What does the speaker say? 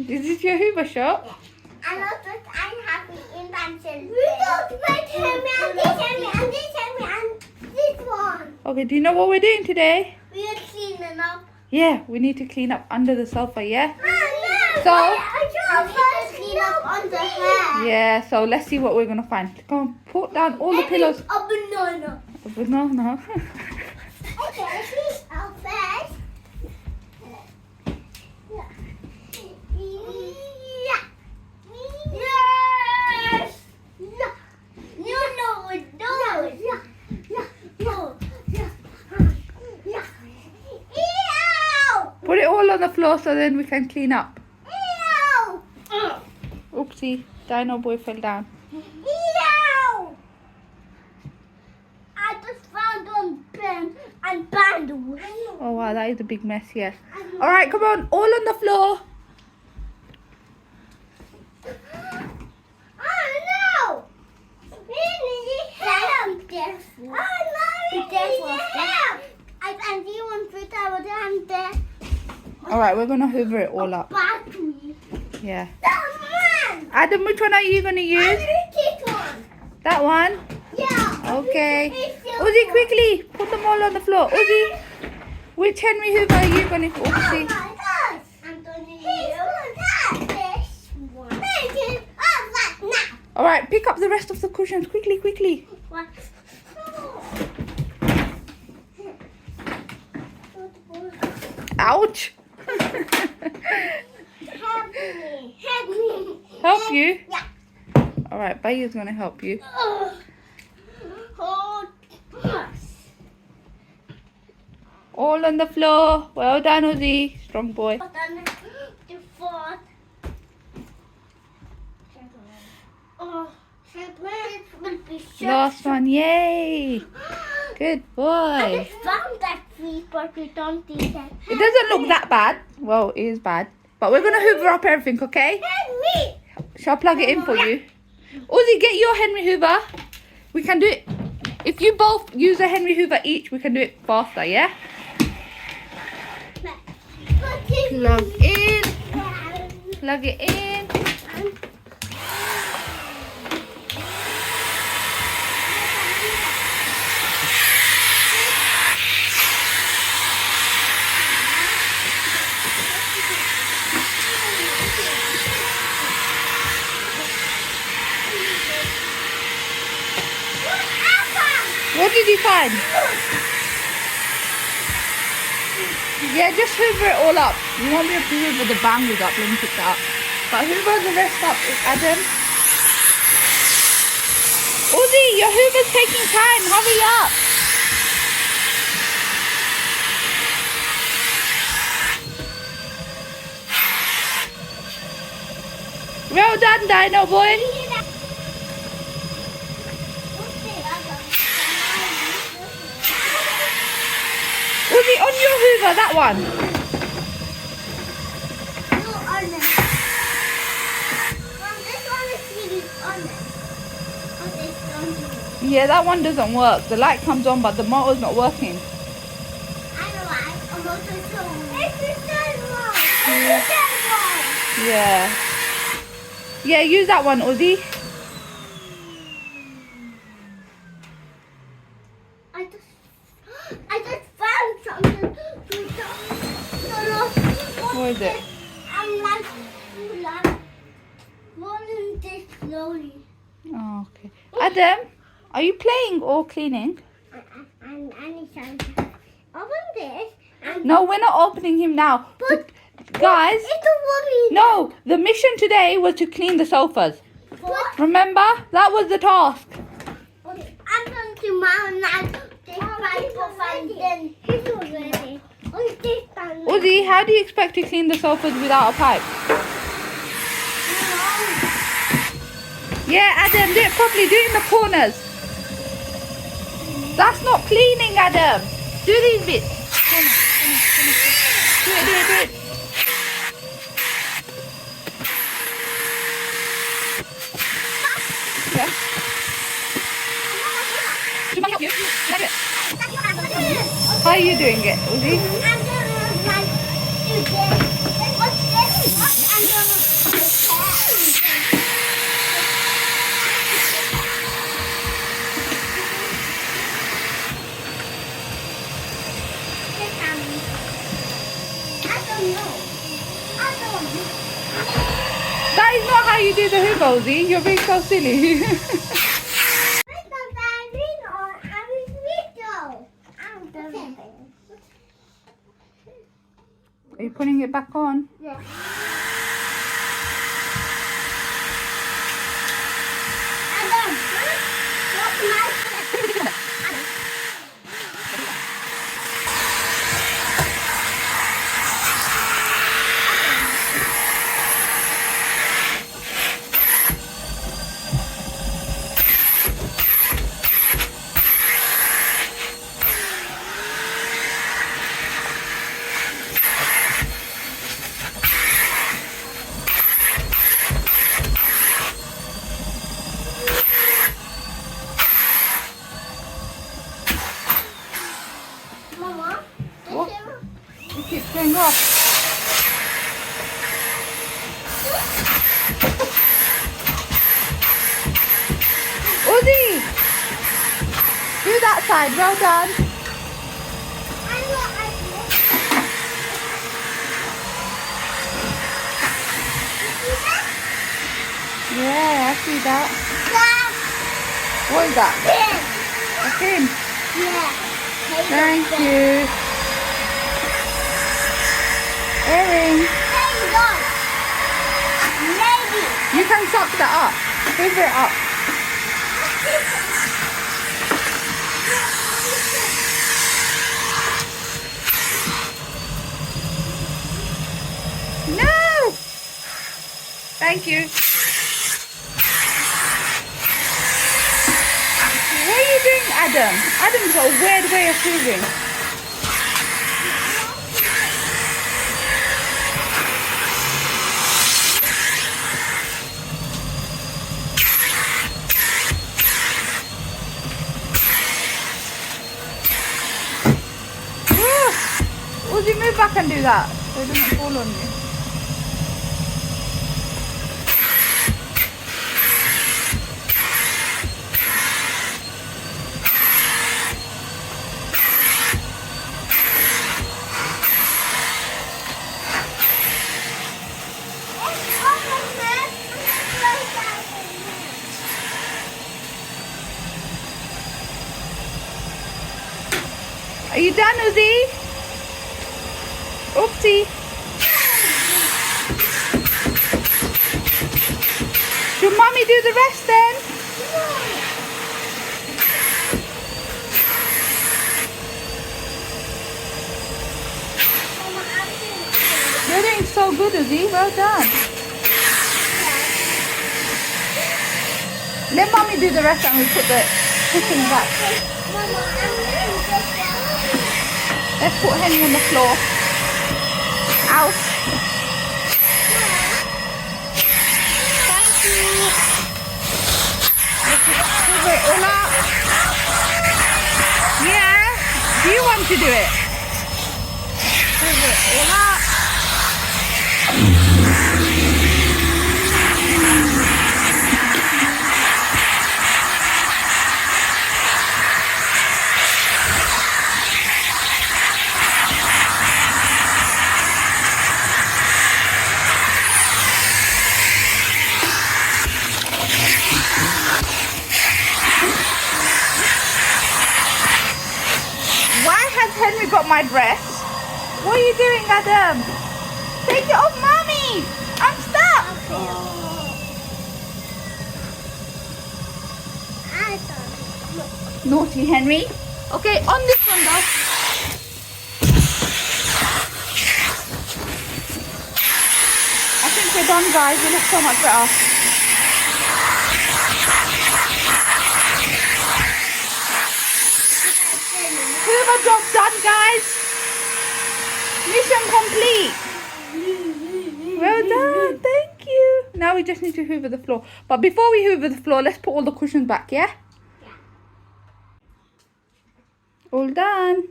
Is this your Hoover shop? And also I'm happy invention. We don't make him and this one. Okay, do you know what we're doing today? We are cleaning up. Yeah, we need to clean up under the sofa, yeah? No. So- I need to clean up on the hair. Yeah, so let's see what we're going to find. Come on, put down all the pillows. A banana. A banana. Okay, she's out first. Yeah. Yes. Yeah. You know it does. Yeah. Ew. Put it all on the floor so then we can clean up. Ew. Oopsie, Dino boy fell down. Ew. I just found one pen and bundles. Oh wow, that is a big mess, yeah. Alright, come on, all on the floor. Oh no! Really help this. Oh no! I can see one foot over there. Alright, we're going to hoover it all up. Battery. Yeah. That one. Adam, which one are you going to use? This one. That one? Yeah. Okay. It's the Uzi, one. quickly, put them all on the floor. Uzi, which Henry Hoover are you going to... Oh Oopsie. my gosh. I'm going to use this one. Oh, what now? Alright, pick up the rest of the cushions. Quickly, quickly. What? Ouch. Help me. Help me. Help you? Yeah. Alright, Bayou's going to help you. Oh. All on the floor. Well done, Uzi. Strong boy. The fourth. Oh, it will be shut. Last one. Yay. Good I boy. just found that tree, but we don't see that. It doesn't look that bad. Well, it is bad. But we're going to hoover up everything, okay? Help me. Shall I plug it in for you? Uzi, get your Henry Hoover. We can do it. If you both use a Henry Hoover each, we can do it faster, yeah? Plug in. Plug it in. What did you find? Yeah, just hoover it all up. You won't be able to hoover the bangles up. Let me pick that up. But hoover the rest up, Adam. Uzi, your hoover's taking time. Hurry up. Well done, Dino boy. Uzi, on your hoover, that one. Yeah, that one doesn't work. The light comes on, but the motor's not working. Yeah. Yeah, use that one, Uzi. I just found something. What is it? I'm like rolling this slowly. Oh, okay. Adam, are you playing or cleaning? And anytime. Open this. No, we're not opening him now. Guys, It's a worry. no, the mission today was to clean the sofas. What? Remember? That was the task. Okay, I'm going to mount now. This pipe and then this already. Oh, this time. Uzi, how do you expect to clean the sofas without a pipe? Yeah, Adam, do it properly. Do it in the corners. That's not cleaning, Adam. Do these bits. Come on. Do it, do it, do it. Yeah. Do you want me to help you? Can I do it? How are you doing it, Uzi? I'm going to do this. What's this? That is not how you do the Hoover, Ozzy. You're being so silly. Are you putting it back on? Yeah. Adam, what's my Mama? What? It keeps going off. Ozzy! Do that side. Well done. Yeah, I see that. What is that? A pin. Thank you. Earring. You can sock that up. Hoover it up. No! Thank you. What are you doing, Adam? Adam's got a weird way of hoovering. Would you move back and do that so it doesn't fall on you? Are you done, Uzi? Oopsie. Should mommy do the rest then? You're doing so good, Uzi. Well done. Let mommy do the rest and we put the cushion back. Let's put Henry on the floor. Ouch. Thank you. Let's move it all up. Yeah? Do you want to do it? Move it all up. Henry got my dress. What are you doing, Adam? Take it off, mommy. I'm stuck. Naughty Henry. Okay, on this one though. I think we're done, guys. We look so much better. Hoover job done, guys. Mission complete. Well done, thank you. Now we just need to hoover the floor. But before we hoover the floor, let's put all the cushions back, yeah? All done.